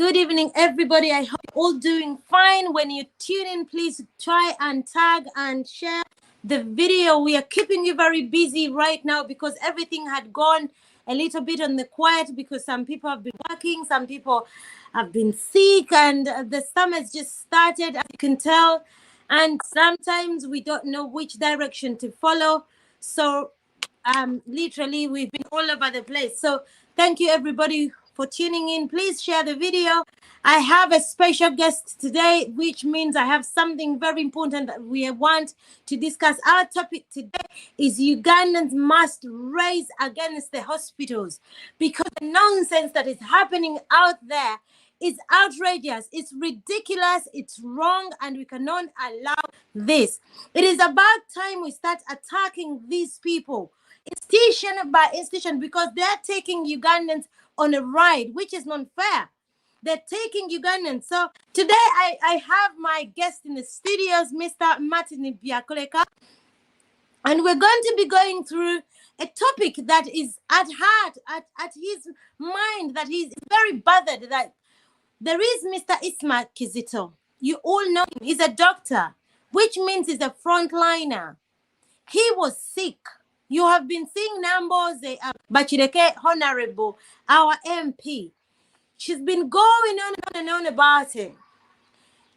Good evening, everybody. I hope you're all doing fine. When you tune in, please try and tag and share the video. We are keeping you very busy right now because everything had gone a little bit on the quiet because some people have been working, some people have been sick, and the summer's just started, as you can tell. And sometimes we don't know which direction to follow. So literally we've been all over the place. So thank you everybody for tuning in. Please share the video. I have a special guest today, which means I have something very important that we want to discuss. Our topic today is Ugandans must raise against the hospitals, because the nonsense that is happening out there is outrageous, it's ridiculous, it's wrong, and we cannot allow this. It is about time we start attacking these people institution by institution, because they're taking Ugandans on a ride, which is not fair. They're taking Ugandans. So today I have my guest in the studios, Mr. Martin Biakoleka, and we're going to be going through a topic that is at heart, at his mind, that he's very bothered. That there is Mr. Isma Kizito. You all know him. He's a doctor, which means he's a frontliner. He was sick. You have been seeing numbers. Bachireke Honorable, our MP, she's been going on and on about it.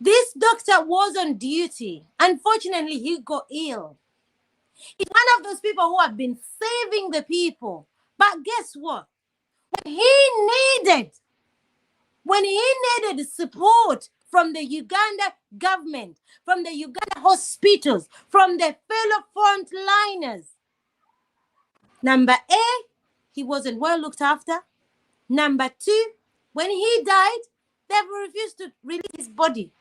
This doctor was on duty. Unfortunately, he got ill. He's one of those people who have been saving the people. But guess what? When he needed support from the Uganda government, from the Uganda hospitals, from the fellow frontliners, number A, he wasn't well looked after. Number two, when he died, they've refused to release his body.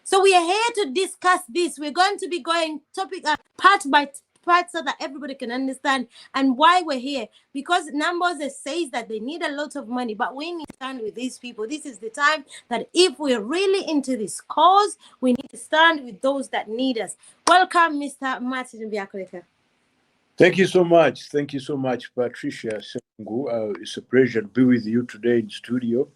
So we are here to discuss this. We're going to be going topic part by part so that everybody can understand and why we're here. Because numbers says that they need a lot of money, but we need to stand with these people. This is the time that if we're really into this cause, we need to stand with those that need us. Welcome, Mr. Martin Biakoleka. Thank you so much. Thank you so much, Patricia Sengu. It's a pleasure to be with you today in studio.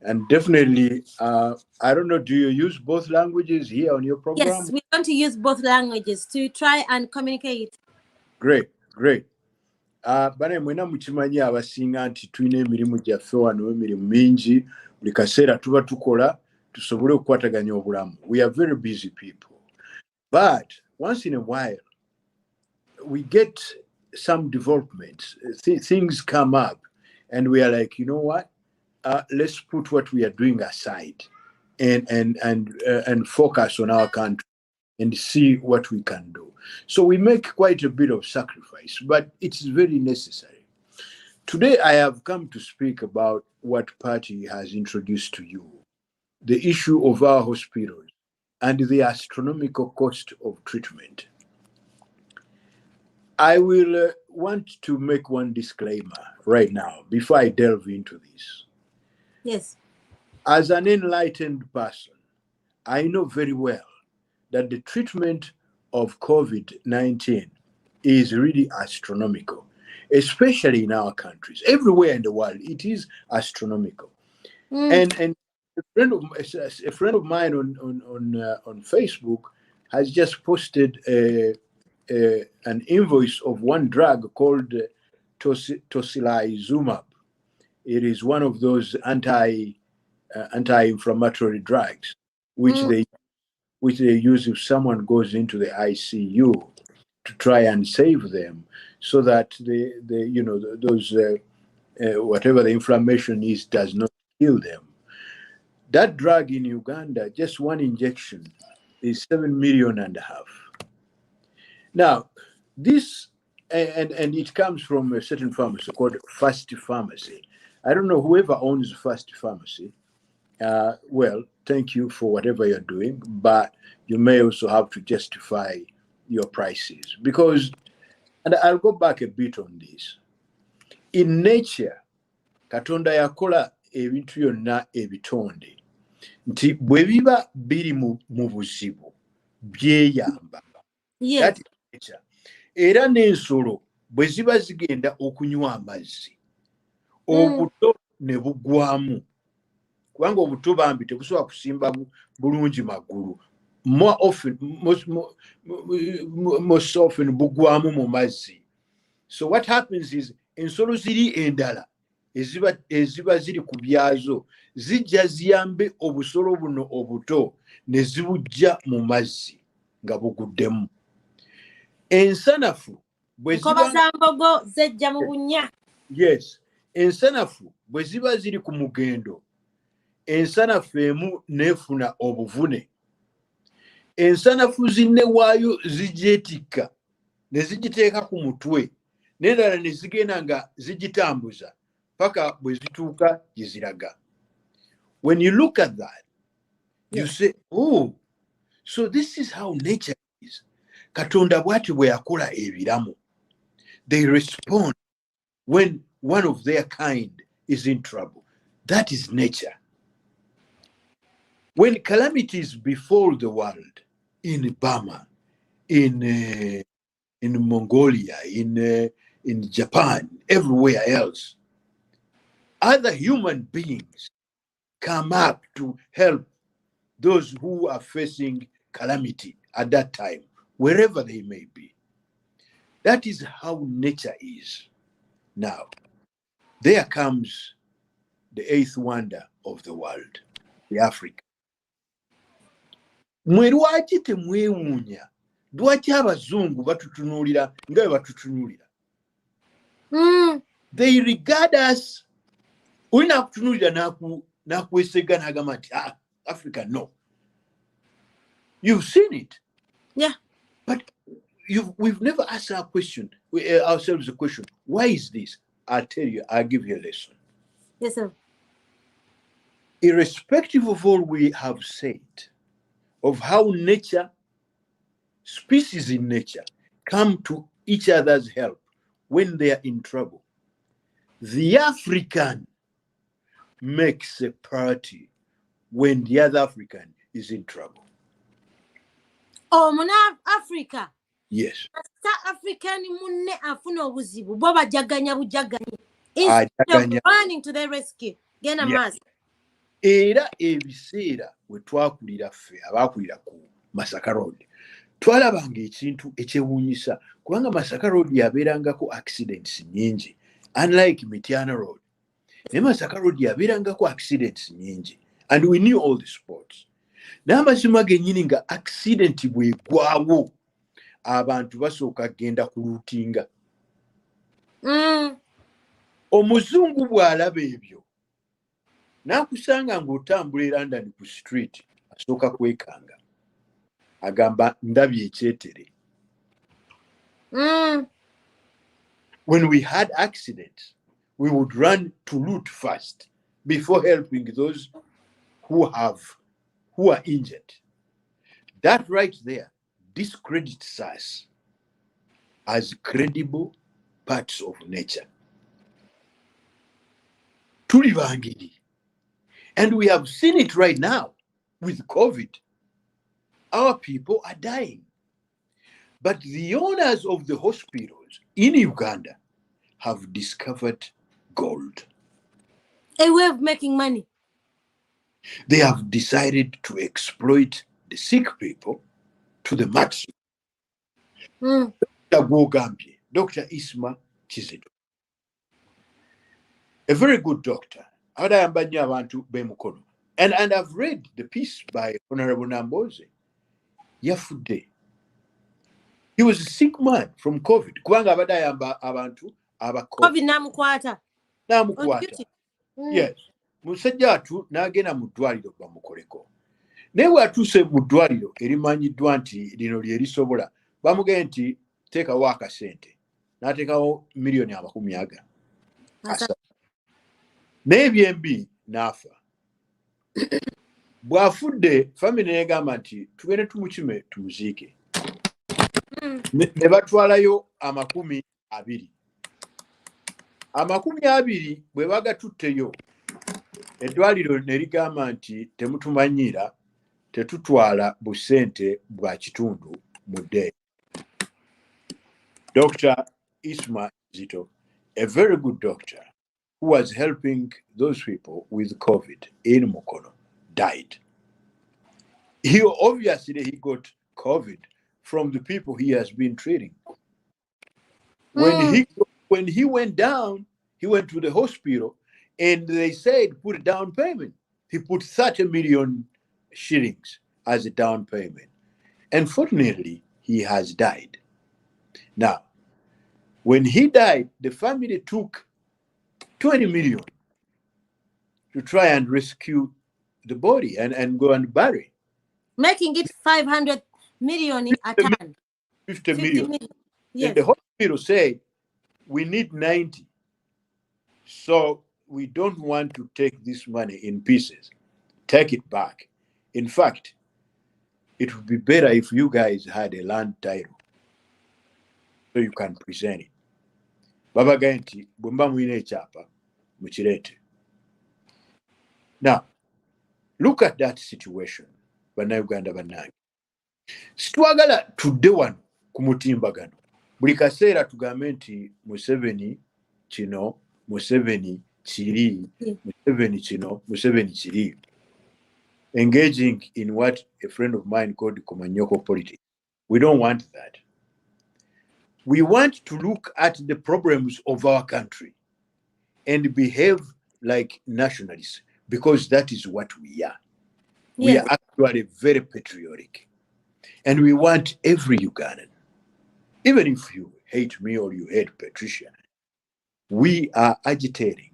And definitely, I don't know, do you use both languages here on your program? Yes, we want to use both languages to try and communicate. Great, great. Bane mwena mukimanyi abasinga nti tulina emirimu gyaffe wano emirimu mingi buli kaseera tuba tukola tusobole okukwataganya obulamu. We are very busy people. But once in a while, we get some developments, things come up, and we are like, you know what? Let's put what we are doing aside and focus on our country and see what we can do. So we make quite a bit of sacrifice, but it's very necessary. Today, I have come to speak about what party has introduced to you, the issue of our hospitals and the astronomical cost of treatment. I will want to make one disclaimer right now before I delve into this. Yes. As an enlightened person, I know very well that the treatment of COVID-19 is really astronomical, especially in our countries. Everywhere in the world, it is astronomical. And a friend of mine on Facebook has just posted an invoice of one drug called tocilizumab. It is one of those anti-inflammatory drugs, which they use if someone goes into the ICU to try and save them, so that whatever the inflammation is does not kill them. That drug in Uganda, just one injection, is 7.5 million. Now, this, and it comes from a certain pharmacy called First Pharmacy. I don't know whoever owns First Pharmacy. Well, thank you for whatever you're doing, but you may also have to justify your prices. Because, and I'll go back a bit on this. In nature, Katonda yakola ebintu byonna ebitonde nti bwe biba biri mu buzibu byeyamba. Yes. Era n'ensolo bwe ziba zigenda okunywa amazzi, obuto ne bugwamu, kubanga obuto bambi tebusobola kusimba bulungi magulu. More often, most often bugwamu mu mazzi. So what happens is ensolo ziri endala eziba ziri ku byazo zijja ziyambe obusolo buno obuto ne zibujja mu mazzi nga buguddemu. Ensanafu bwe ziba zambogo zejja mu bunnya. Yes, ensanafu bwe ziba ziri ku mugendo, ensanafu emu neefuna obuvune. Ensanafu zinne waayo zigyetikka ne zigiteeka ku mutwe n'endala ne zigenda nga zigitambuza paka bwe zituuka gye ziraga. When you look at that, you say, oh, so this is how nature is. Katonda bw'ati bwe yakola ebiramu. They respond when one of their kind is in trouble. That is nature. When calamities befall the world, in Burma, in Mongolia, in Japan, everywhere else, other human beings come up to help those who are facing calamity at that time, wherever they may be. That is how nature is. Now, there comes the eighth wonder of the world, the Africa. Mwe lwaki temwewuunya? Lwaki abazungu batutunuulira nga bwe batutunuulira? They regard us. Olina kutunuulira n'akwesega n'agamba nti Africa, no. You've seen it. Yeah. But we've never asked ourselves a question. Why is this? I'll tell you, I'll give you a lesson. Yes, sir. Irrespective of all we have said, of how nature, species in nature, come to each other's help when they are in trouble, the African makes a party when the other African is in trouble. Oh, muna Africa. Yes. African munne afuna obuzibu bo bajaganya bujaganya. Instead of running to their rescue. Gena mas. Era ebiseera we twakulira ffe abaakulira ku Masaka Road twalabanga ekintu ekyewuunyisa kubanga Masaka Road yabeerangako accidents nyingi, unlike Mityana Road. Ne Masaka Road yabeerangako accidents nyingi, and we knew all the spots. N'amazima gennyini nga accident bwegwawo abantu basooka genda ku luutinga. Omuzungu bw'alaba ebyo n'akusanga ng'otambula e London ku street asooka kwekanga agamba ndabye ekyetere. When we had accidents, we would run to loot first before helping those who are injured. That right there discredits us as credible parts of nature. Tuli bangiri. And we have seen it right now with COVID. Our people are dying. But the owners of the hospitals in Uganda have discovered gold. A way of making money. They have decided to exploit the sick people to the maximum. Dr. Isma Kizito, a very good doctor. And I've read the piece by Honorable Namboze. Yafude. He was a sick man from COVID. COVID namukwata. Yes. Musajja atu n'agenda mu ddwaliro bamukoleko. Naye bw'atuuse mu ddwaliro erimanyiddwa nti lino lye lisobola, bamugambye nti teekawo akasente. N'ateekawo $50 million. N'ebyembi n'afa. Bw'afudde famire n'egamba nti tugende tumukime tumuziike. Ne batwalayo $20. $20 bwe bagatutteyo, eddwaliro ne ligamba nti temutumanyiira, tetutwala busente bwa kitundu mu ddeeyi. Dr. Isma Zito, a very good doctor, who was helping those people with COVID in Mukono died. He obviously he got COVID from the people he has been treating. When he went down, he went to the hospital and they said put a down payment. He put 30 million shillings as a down payment. Unfortunately, he has died. Now, when he died, the family took 20 million to try and rescue the body and go and bury. Making it 500 million a time. 50 million. Yes. And the hospital said, we need 90. So we don't want to take this money in pieces. Take it back. In fact, it would be better if you guys had a land title so you can present it. Baba Gainti, Bumba Mwine Chapa, Muchirete. Now, look at that situation. Bana Uganda Banagi. Situagala tudde wano ku mutimbagano. Buli kaseera tugambe nti Museveni kino, Museveni kiri, Museveni kino, Museveni kiri. Engaging in what a friend of mine called Komanyoko politics. We don't want that. We want to look at the problems of our country and behave like nationalists, because that is what we are. Yes. We are actually very patriotic. And we want every Ugandan, even if you hate me or you hate Patricia, we are agitating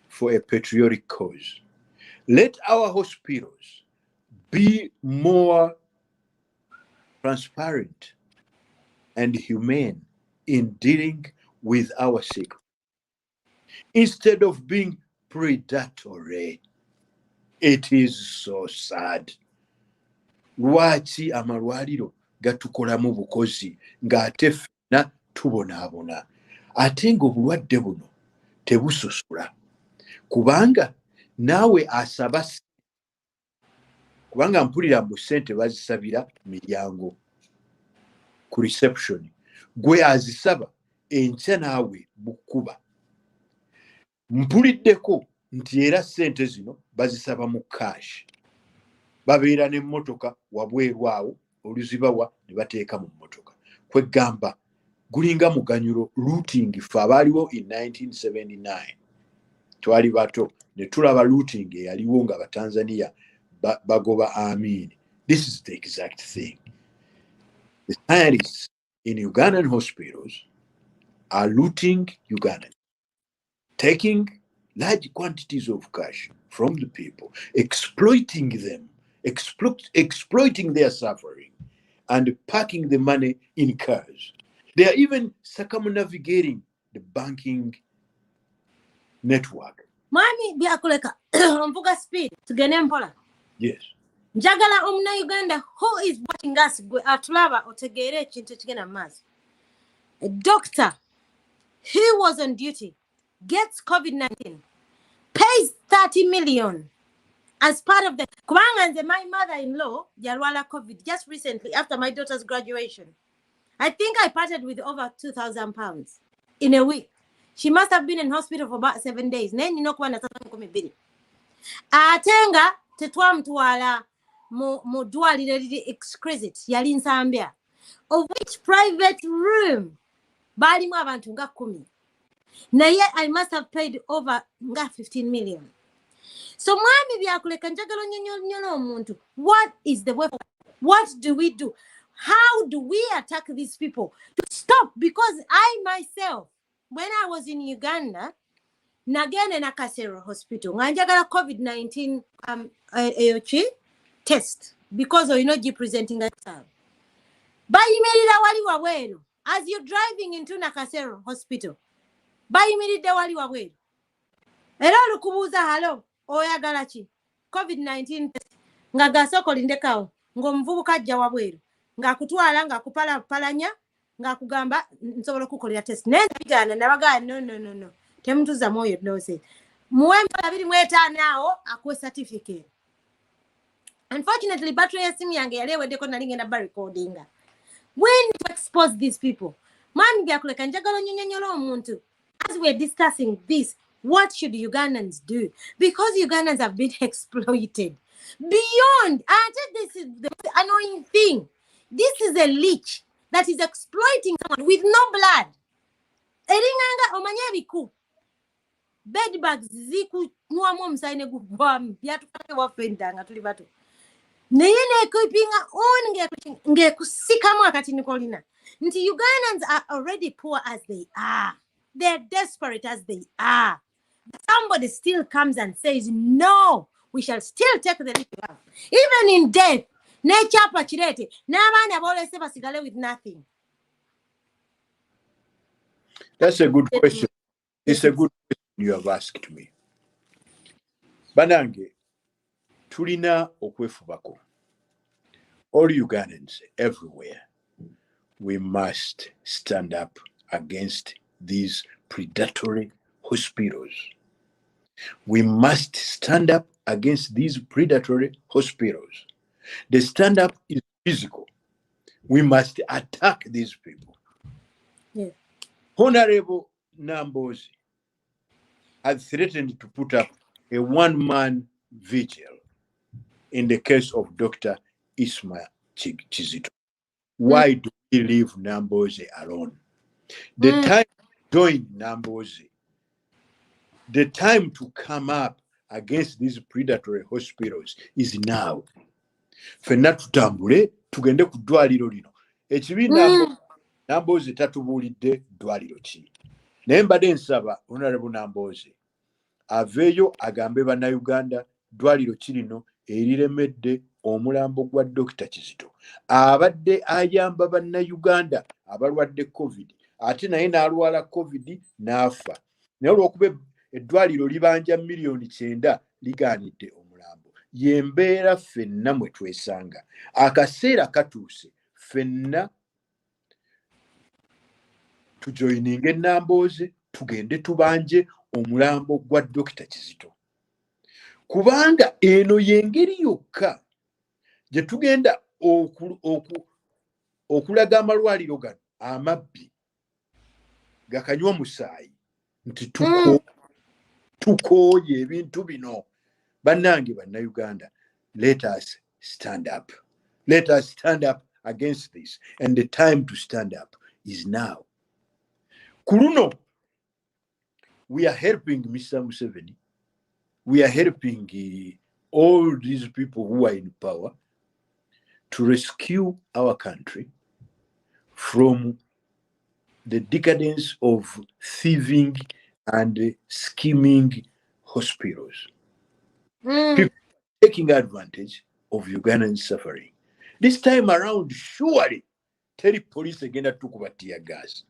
for a patriotic cause. Let our hospitals be more transparent and humane in dealing with our sick, instead of being predatory. It is so sad. Lwaki amalwaliro gatukolamu bukozi ng'ate ffenna tubonaabona, ate ng'obulwadde buno tebususula, kubanga naawe asaba, kubanga mpulira mbu ssente bazisabira miryango ku reception, gwe azisaba enkya naawe bukuba. Mpuliddeko nti era ssente zino bazisaba mu cash, babeera n'emmotoka wabweru awo oluzibawa ne bateeka mu mmotoka. Kwegamba gulinga muganyulo looting ffe abaaliwo in 1979 twali bato ne tulaba looting eyaliwo nga Batanzania bagoba Amin. This is the exact thing. The scientists in Ugandan hospitals are looting Ugandans, taking large quantities of cash from the people, exploiting them, exploiting their suffering, and packing the money in cars. They are even circumnavigating the banking network. Mami byakuleka mvuga speed tugende mpola. Yes. Njagala omuna Uganda who is watching us gwe atulaba otegeere ekintu ekigenda maaso. A doctor who was on duty gets COVID-19, pays 30 million as part of the kubanga nze my mother-in-law yalwala COVID just recently after my daughter's graduation. I think I parted with over 2,000 pounds in a week. She must have been in hospital for about 7 days. Then you know kwa nataka kumibili. Atenga tetwamtwala mu dwaliro liri exquisite yali Nsambya, of which private room balimu abantu nga 10. Naye I must have paid over nga 15 million. So mwami byakuleka njagala nyonyola omuntu. What is the way forward? What do we do? How do we attack these people to stop? Because I myself, when I was in Uganda, nagende na Kasero hospital nga njagala COVID-19 test because you know presenting that time. Bayimirira wali wabweru as you're driving into Nakasero hospital. Bayimiride wali wabweru. Era olukubuuza halo oyagala ki COVID-19 test nga gasoko lindekawo ng'omuvubuka ajja wabweru ng'akutwala ng'akupalapalanya ng'akugamba nsobola okukolera test naye bigaana nabagamba no temutuza mwoyo nose muwe 25 awo akuwe certificate. Unfortunately battery ya simu yange yali eweddeko nali ngenda ba recordinga. We need to expose these people. Mami byakuleka njagala nyonyola omuntu as we're discussing this. What should Ugandans do? Because Ugandans have been exploited beyond. And this is the annoying thing. This is a leech that is exploiting someone with no blood. Eringanga omanya biku. Bedbugs zikunywamu omusaayi ne gugwamu byatufake waffe nga tuli bato. Naye neekipinga on ngekusikamu akatini kolina. Nti Ugandans are already poor as they are. They're desperate as they are. Somebody still comes and says, no, we shall still take the little out. Even in death, nechapa chirete, n'abaana boolese basigale with nothing. That's a good question. It's a good question you have asked me. Banange, tulina okwefubako. All Ugandans everywhere, we must stand up against these predatory hospitals. We must stand up against these predatory hospitals. The stand up is physical. We must attack these people. Yeah. Honorable Nambozi has threatened to put up a one-man vigil in the case of Dr. Ismail Chizito. Why do we leave Nambozi alone? The time to join Nambozi, the time to come up against these predatory hospitals is now. Fenna tutambule tugende ku ddwaliro lino. Ekibi Nambozi tatubuulidde ddwaliro ki. Naye mbadde nsaba Honorable Nambozi aveeyo agambe bannayuganda ddwaliro ki lino eriremedde omulambo gwa Dr. Kizito. Abadde ayamba bannayuganda abalwadde COVID, ate naye n'alwala COVID n'afa. Naye olw'okuba eddwaliro libanja miliyoni 9 ligaanidde omulambo. Yembeera ffenna mwe twesanga. Akaseera katuuse ffenna tujoyininge Nambozi tugende tubanje omulambo gwa Dr. Kizito. Kubanga eno yengeri yokka gye tugenda okulaga amalwaliro gano amabbi gakanywa omusaayi nti tukooye ebintu bino. Bannange bannayuganda, let us stand up. Let us stand up against this. And the time to stand up is now. Kuruno, we are helping Mr. Museveni. We are helping all these people who are in power to rescue our country from the decadence of thieving and scheming hospitals. People taking advantage of Ugandan suffering. This time around, surely, tell police again to go tear gas.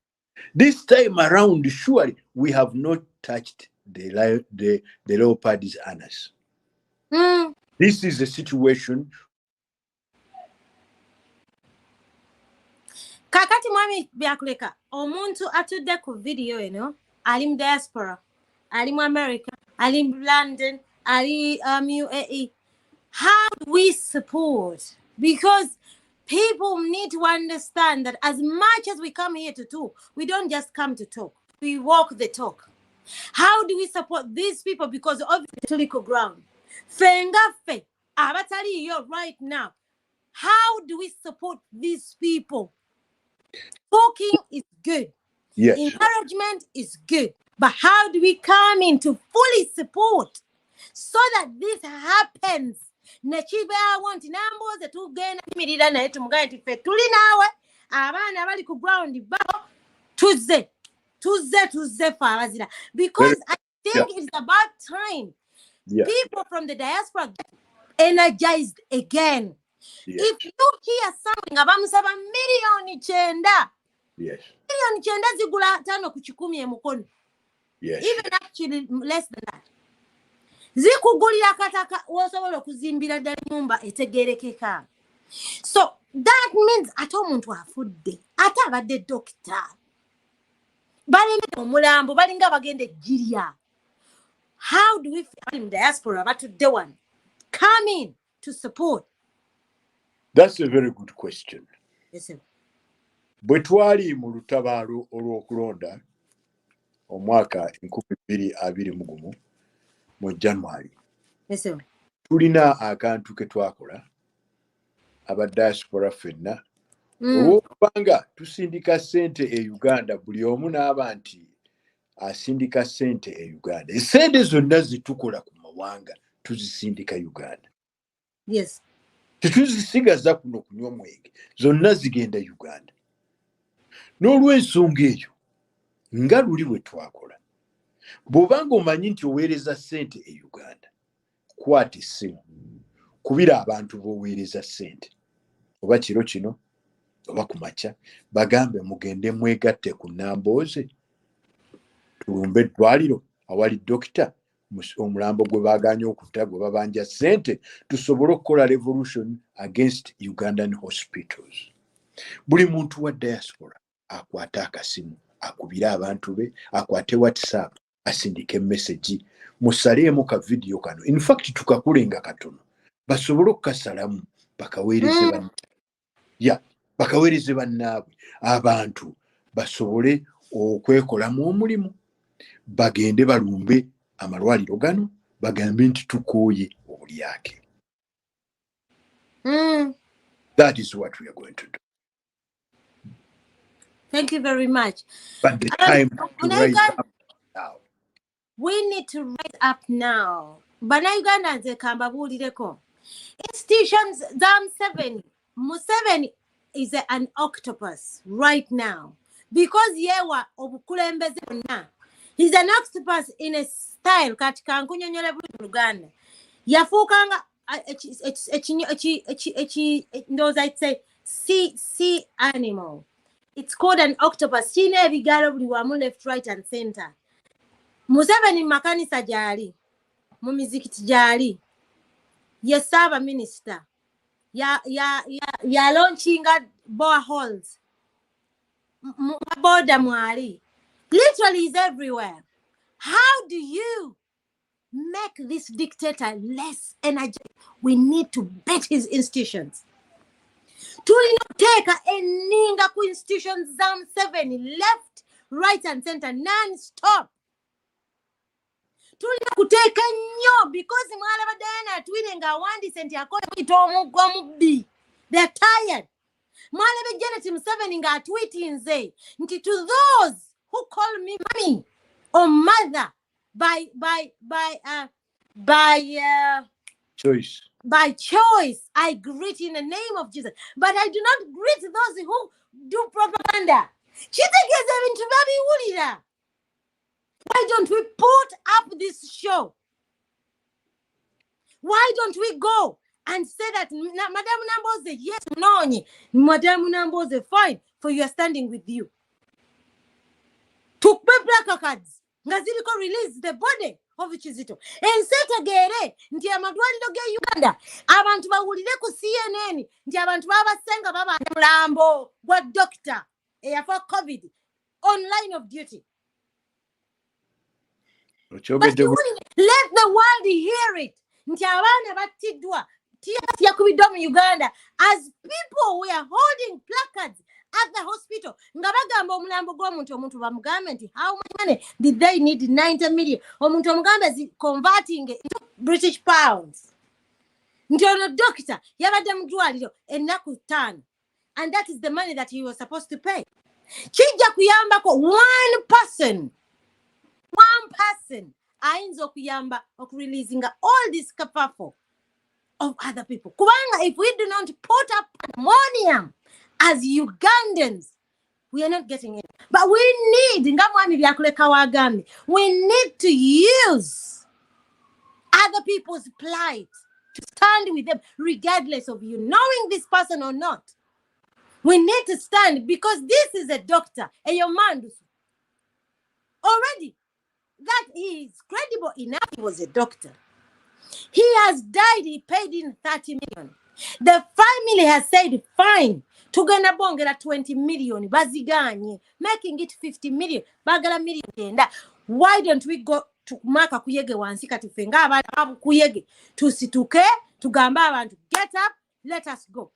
This time around, surely, we have not touched the leopard's anus. This is a situation. Kakati mwami byakuleka omuntu atudde ku video eno ali mu diaspora, ali mu America, ali mu London, ali UAE. How do we support? Because people need to understand that as much as we come here to talk, we don't just come to talk. We walk the talk. How do we support these people? Because of the political ground. Fengafe, abataliyo right now. How do we support these people? Talking is good. Yes. Encouragement is good. But how do we come in to fully support so that this happens? Nechiba want Nambozi tugenda mirira naye tumugaye nti ffe tuli naawe abaana abali ku ground bao tuzze ffe abazira. Because I think it's about time people from the diaspora get energized again. If you hear something abamusaba miliyoni 9, miliyoni 9 zigula 5 ku 10 emukono. Even actually less than that. Zikugulira kataka wosobola okuzimbira ddala nyumba etegerekeka. So that means ate omuntu afudde, ate abadde dokita, balemedde omulambo balinga bagenda ejjirya. How do we feel in diaspora batudde wano come in to support? That's a very good question. Yes, sir. Bwe twali mu lutabaalo olw'okulonda, omwaka 2021 mu January. Yes, sir. Tulina akantu ke twakola aba diaspora ffenna olw'okubanga tusindika ssente e Uganda, buli omu n'aba nti asindika ssente e Uganda. Essente zonna zitukola ku mawanga tuzisindika Uganda. Yes. Tetuzisigaza kuno kunywa mwenge, zonna zigenda Uganda. N'olw'ensonga eyo nga luli bwe twakola, bw'obanga omanyi nti oweereza ssente e Uganda, kwata essimu kubira abantu b'oweereza ssente, oba kiro kino oba ku makya, bagambe mugende mwegatte ku Nambooze, tulumbe eddwaliro awali dokita omulambo gwe baaganye okutta gwe babanja ssente, tusobole okukola revolution against Ugandan hospitals. Buli muntu wa diaspora akwate akasimu, akubire abantu be, akwate WhatsApp, asindike message, musaleemu ka video kano. In fact tukakulenga katono basobole okukasalamu bakaweereze bakaweereze bannaabwe, abantu basobole okwekolamu omulimu, bagende balumbe amalwaliro gano, bagambe nti tukooye obulyake. That is what we are going to do. Thank you very much. But the time to rise up now. We need to rise up now. Bana Ugandans ekamba bulireko. Institutions Zam 7. Museveni is an octopus right now. Because yewa obukulembeze bonna. He's an octopus in a style katika nkunyonyole buli Uganda. Yafukanga those I'd say sea animal. It's called an octopus. Chine ebigalo buli wamu left, right and center. Museveni makanisa jali. Mu mizikiti jali. Yesaba minister. Ya launching boreholes. Boda mwali. Literally is everywhere. How do you make this dictator less energetic? We need to bet his institutions. Take a ninga ku institutions Zam 7 left, right and center non-stop. Tulina kuteka nnyo because mwala badana twinenga wandi senti akola itomu gwa mubbi. They're tired. Mwala be Janet Museveni nga tweetinze nti to those who call me mommy or mother by choice. By choice, I greet in the name of Jesus. But I do not greet those who do propaganda. Why don't we put up this show? Why don't we go and say that Madam Namboze, yes, no, Madam Namboze, fine, for you are standing with you. Took my black cards. Ngaziliko release the body of Kizito. And set again, nti amadwaliro ge Uganda. Abantu bawulire ku CNN, nti abantu babasenga baba mulambo gwa doctor for COVID on line of duty. But let the world hear it. Nti abana batidwa tia kubidwa mu Uganda as people we are holding placards at the hospital. Ngabagamba omulambo omuntu bamugambe nti how much money did they need? 90 million. Omuntu omugambe is converting into British pounds. Nti ono doctor yabadde mu ddwaliro ennaku 5. And that is the money that he was supposed to pay. Kijja kuyambako one person ayinza okuyamba okureleasing all this kerfuffle of other people. Kubanga if we do not put up pandemonium as Ugandans, we are not getting it. But we need to use other people's plight to stand with them regardless of you knowing this person or not. We need to stand because this is a doctor, a man already that he is credible enough. He was a doctor. He has died. He paid in 30 million. The family has said, fine, tugenda bongera 20 million, baziganye, making it 50 million, bagala million. Why don't we go to Maka Kuyege wansi kati fenga abantu kuyege tusituke tugamba abantu get up, let us go.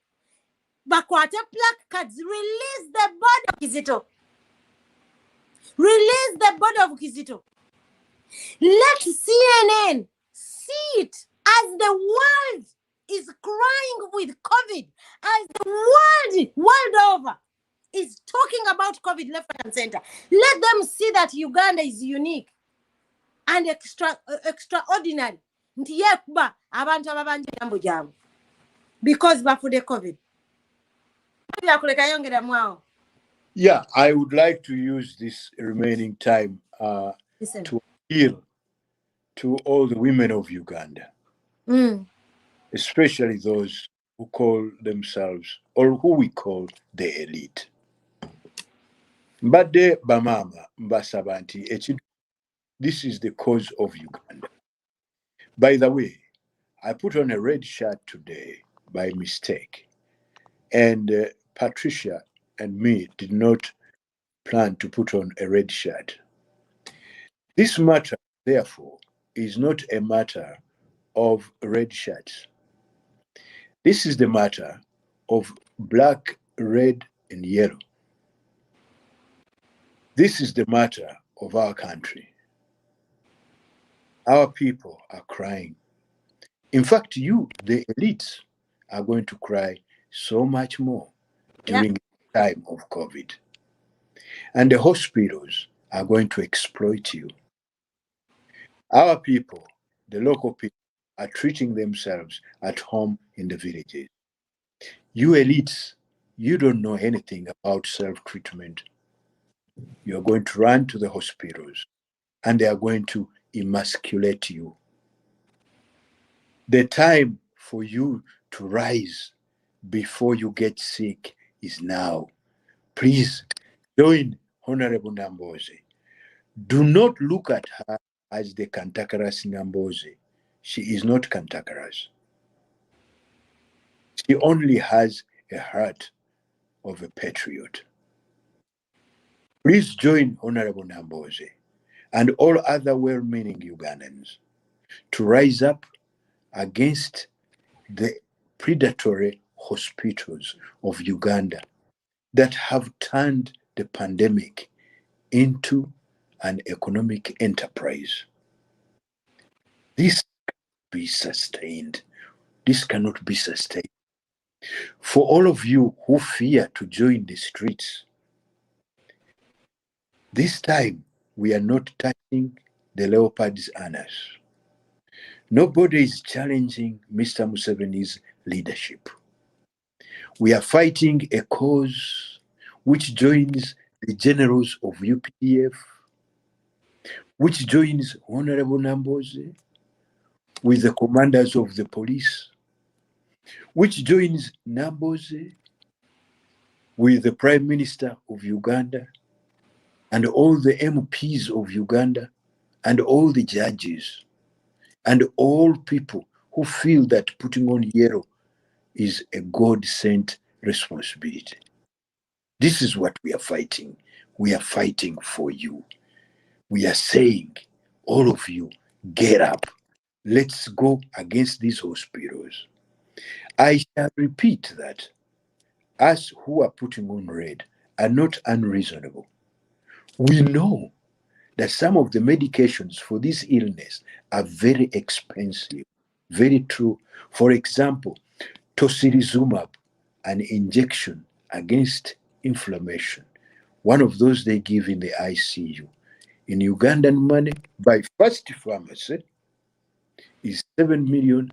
Bakwate placards, release the body of Kizito. Release the body of Kizito. Let CNN see it as the world is crying with COVID, as the world over is talking about COVID left and center. Let them see that Uganda is unique and extraordinary. Nti yekuba abantu ababanje jambo jambo because bafude COVID. Yeah, I would like to use this remaining time to appeal to all the women of Uganda, especially those who call themselves, or who we call the elite. Mbadde bamama mbasaba nti this is the cause of Uganda. By the way, I put on a red shirt today by mistake, and Patricia and me did not plan to put on a red shirt. This matter, therefore, is not a matter of red shirts. This is the matter of black, red, and yellow. This is the matter of our country. Our people are crying. In fact, you, the elites, are going to cry so much more during the time of COVID. And the hospitals are going to exploit you. Our people, the local people, are treating themselves at home in the villages. You elites, you don't know anything about self-treatment. You're going to run to the hospitals and they are going to emasculate you. The time for you to rise before you get sick is now. Please join Honorable Namboze. Do not look at her as the cantankerous Namboze. She is not cantankerous. She only has a heart of a patriot. Please join Honorable Namboze and all other well-meaning Ugandans to rise up against the predatory hospitals of Uganda that have turned the pandemic into an economic enterprise. This cannot be sustained. This cannot be sustained. For all of you who fear to join the streets, this time we are not touching the leopard's anus. Nobody is challenging Mr. Museveni's leadership. We are fighting a cause which joins the generals of UPDF, which joins Honorable Namboze with the commanders of the police, which joins Namboze with the Prime Minister of Uganda and all the MPs of Uganda and all the judges and all people who feel that putting on yellow is a God-sent responsibility. This is what we are fighting. We are fighting for you. We are saying, all of you, get up. Let's go against these hospitals. I shall repeat that us who are putting on red are not unreasonable. We know that some of the medications for this illness are very expensive. Very true. For example, tocilizumab, an injection against inflammation, one of those they give in the ICU, in Ugandan money, by First Pharmacy, is 7.5 million.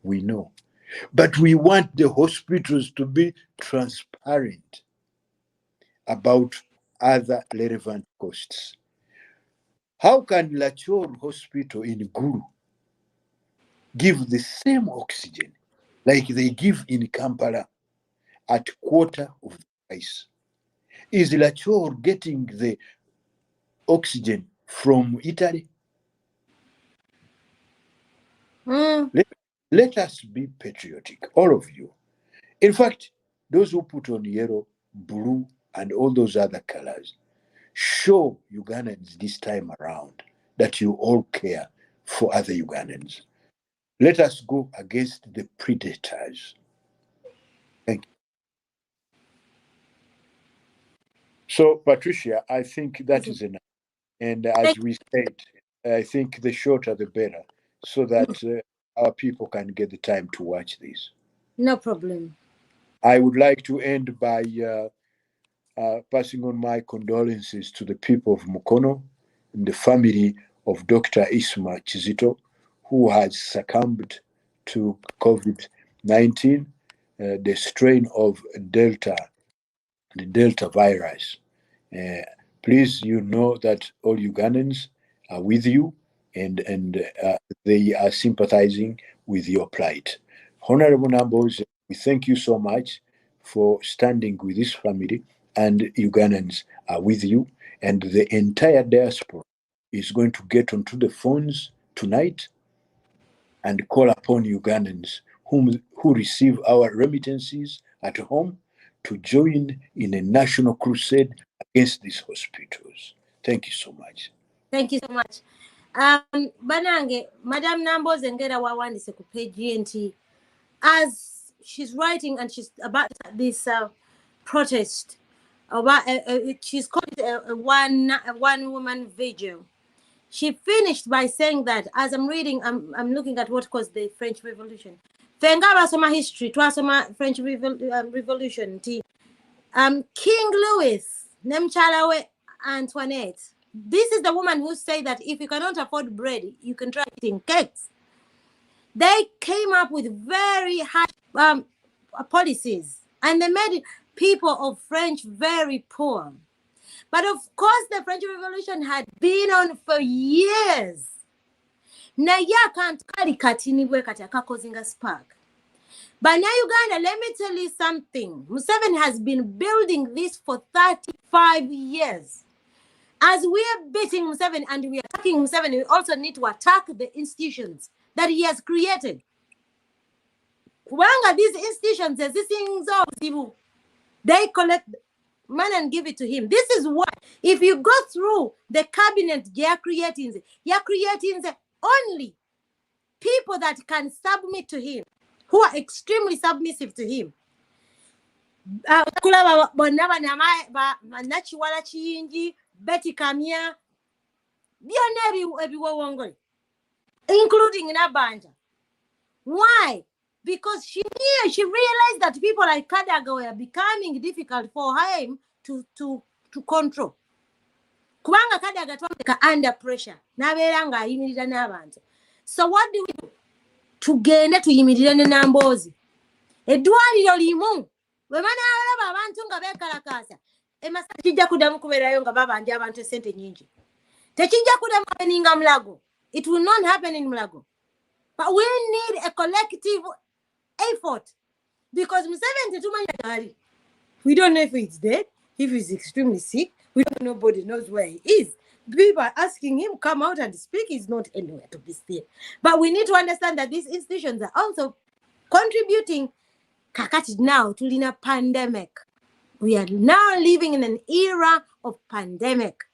We know. But we want the hospitals to be transparent about other relevant costs. How can Lachor Hospital in Gulu give the same oxygen like they give in Kampala at quarter of the price? Is Lachor getting the oxygen from Italy? Let us be patriotic, all of you. In fact, those who put on yellow, blue, and all those other colors, show Ugandans this time around that you all care for other Ugandans. Let us go against the predators. Thank you. So, Patricia, I think that is enough. And as we said, I think the shorter the better, so that our people can get the time to watch this. No problem. I would like to end by passing on my condolences to the people of Mukono and the family of Dr. Isma Chizito, who has succumbed to COVID 19, the strain of Delta, the Delta virus. Uh, Please, you know that all Ugandans are with you, and they are sympathizing with your plight. Honorable Nambos, we thank you so much for standing with this family, and Ugandans are with you, and the entire diaspora is going to get onto the phones tonight and call upon Ugandans who receive our remittances at home to join in a national crusade against these hospitals. Thank you so much. Thank you so much. Banange, Madam Nambo Zengera Wawandise ku page GNT, as she's writing and she's about this protest, about she's called it a one woman vigil. She finished by saying that, as I'm reading, I'm looking at what caused the French Revolution. Fengaba soma history, twasoma French Revolution. King Louis, Nemchalawe Antoinette. This is the woman who said that if you cannot afford bread, you can try eating cakes. They came up with very hard policies, and they made people of French very poor. But of course, the French Revolution had been on for years. Na ya can't carry katini wekataka causing a spark. But now Uganda, let me tell you something. Museveni has been building this for 35 years. As we are beating Museveni and we are attacking Museveni, we also need to attack the institutions that he has created. Wanga, these institutions, these things, they collect money and give it to him. This is why, if you go through the cabinet, you're creating only people that can submit to him, who are extremely submissive to him. Betty Kamia, including Nabanja. Why? Because she realized that people like Kadaga were becoming difficult for him to control. Kubanga Kadaga twameka under pressure. Naberanga yimirira n'abantu. So what do we do? Tugende tuyimirire ne Nambozi. Edwaliro limu. Wemana alaba abantu nga bekalakasa. Emasa kijja kudamu kuberayo nga babanja abantu sente nyingi. Tekijja kudamu happeninga Mulago. It will not happen in Mulago. But we need a collective effort. Because Museveni, we don't know if he's dead, if he's extremely sick. Nobody knows where he is. People are asking him come out and speak. He's not anywhere to be seen. But we need to understand that these institutions are also contributing kakati now to the pandemic. We are now living in an era of pandemic.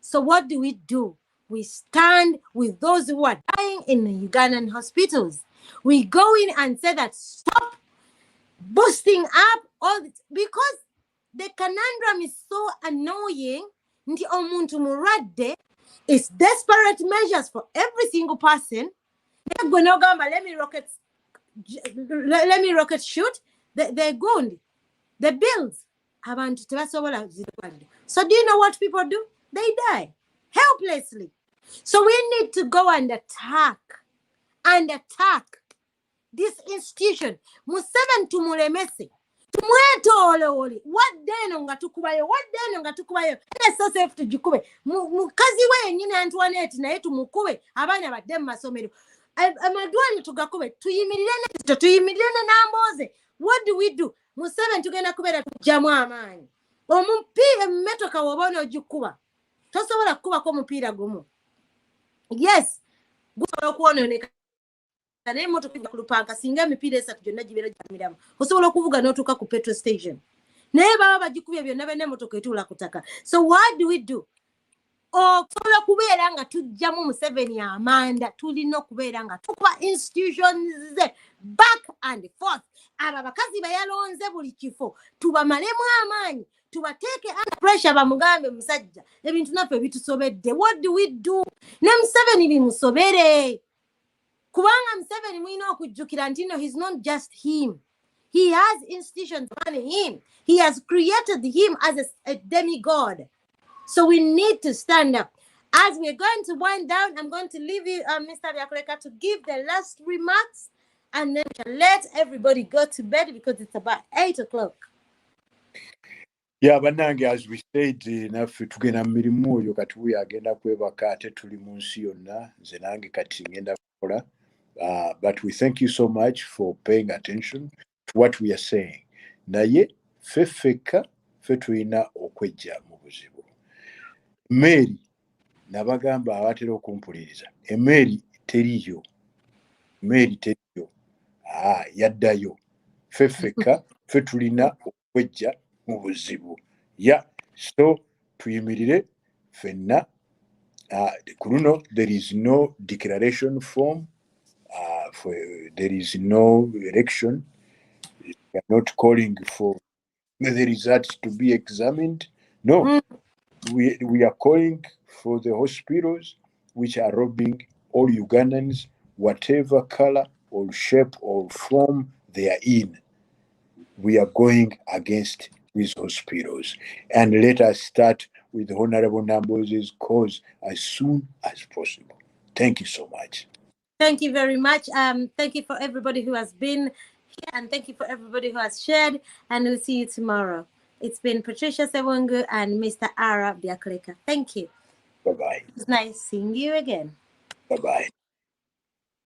So what do? We stand with those who are dying in the Ugandan hospitals. We go in and say that stop boosting up all this, because the conundrum is so annoying. Nti omuntu muradde is desperate measures for every single person. Let me rocket shoot. They're gone. The bills. So do you know what people do? They die helplessly. So we need to go and attack this institution. Museveni tumulemese. Tumwetololi. What deno nga tukubayo? So safe to jukube. Mukazi we nyine Antoinette na yetu mukube. Abana badde masomero. Amadwani tugakube. Tuyimirire Namboze. What do we do? Museveni tugenda kubera tujamu amaanyi. Omupiira mmetoka wabona ojukuba. Tosobola kuba ko mupiira gumu. Yes. Gusobola kuononeka. Emotoka kulupanka singa emipiira esatu gyonna gibeera gyamiramu. Osobola okuvuga n'otuuka ku petrol station. Naye baba bagikubye byonna bene emotoka etuula kutaka. So what do? okusobola okubeera nga tujjamu Museveni amanda tulina okubeera nga tukuba institutions ze back and forth. Abo abakazi bayalonze buli kifo tubamalemu amaanyi tubateeke under pressure bamugambe musajja ebintu naffe bitusobedde. What do we do? Ne Museveni bimusobere kubanga Museveni mulina okujjukira nti no, he's not just him. He has institutions running him. He has created him as a demigod. So we need to stand up. As we're going to wind down, I'm going to leave you, Mr. Yakureka, to give the last remarks, and then let everybody go to bed because it's about 8 o'clock. Yeah, bannange, as we said, naffe tugenda mu mirimu oyo kati we agenda kwebaka ate tuli mu nsi yonna nze nange kati ngenda kukola. But we thank you so much for paying attention to what we are saying. Naye feffeka ffe tulina okwejja mu buzibu. Mary nabagamba abatera okumpuliriza emmeri teriyo. Mary teriyo. Yaddayo. Feffeka ffe tulina okwejja mu buzibu. Yeah, so tuyimirire ffenna. Ku luno there is no declaration form. There is no election. We are not calling for the results to be examined. No, we are calling for the hospitals which are robbing all Ugandans, whatever color or shape or form they are in. We are going against these hospitals. And let us start with Honorable Nambozi's cause as soon as possible. Thank you so much. Thank you very much. Thank you for everybody who has been here, and thank you for everybody who has shared, and we'll see you tomorrow. It's been Patricia Sewongu and Mr. Ara Biakleka. Thank you. Bye-bye. It's nice seeing you again. Bye-bye.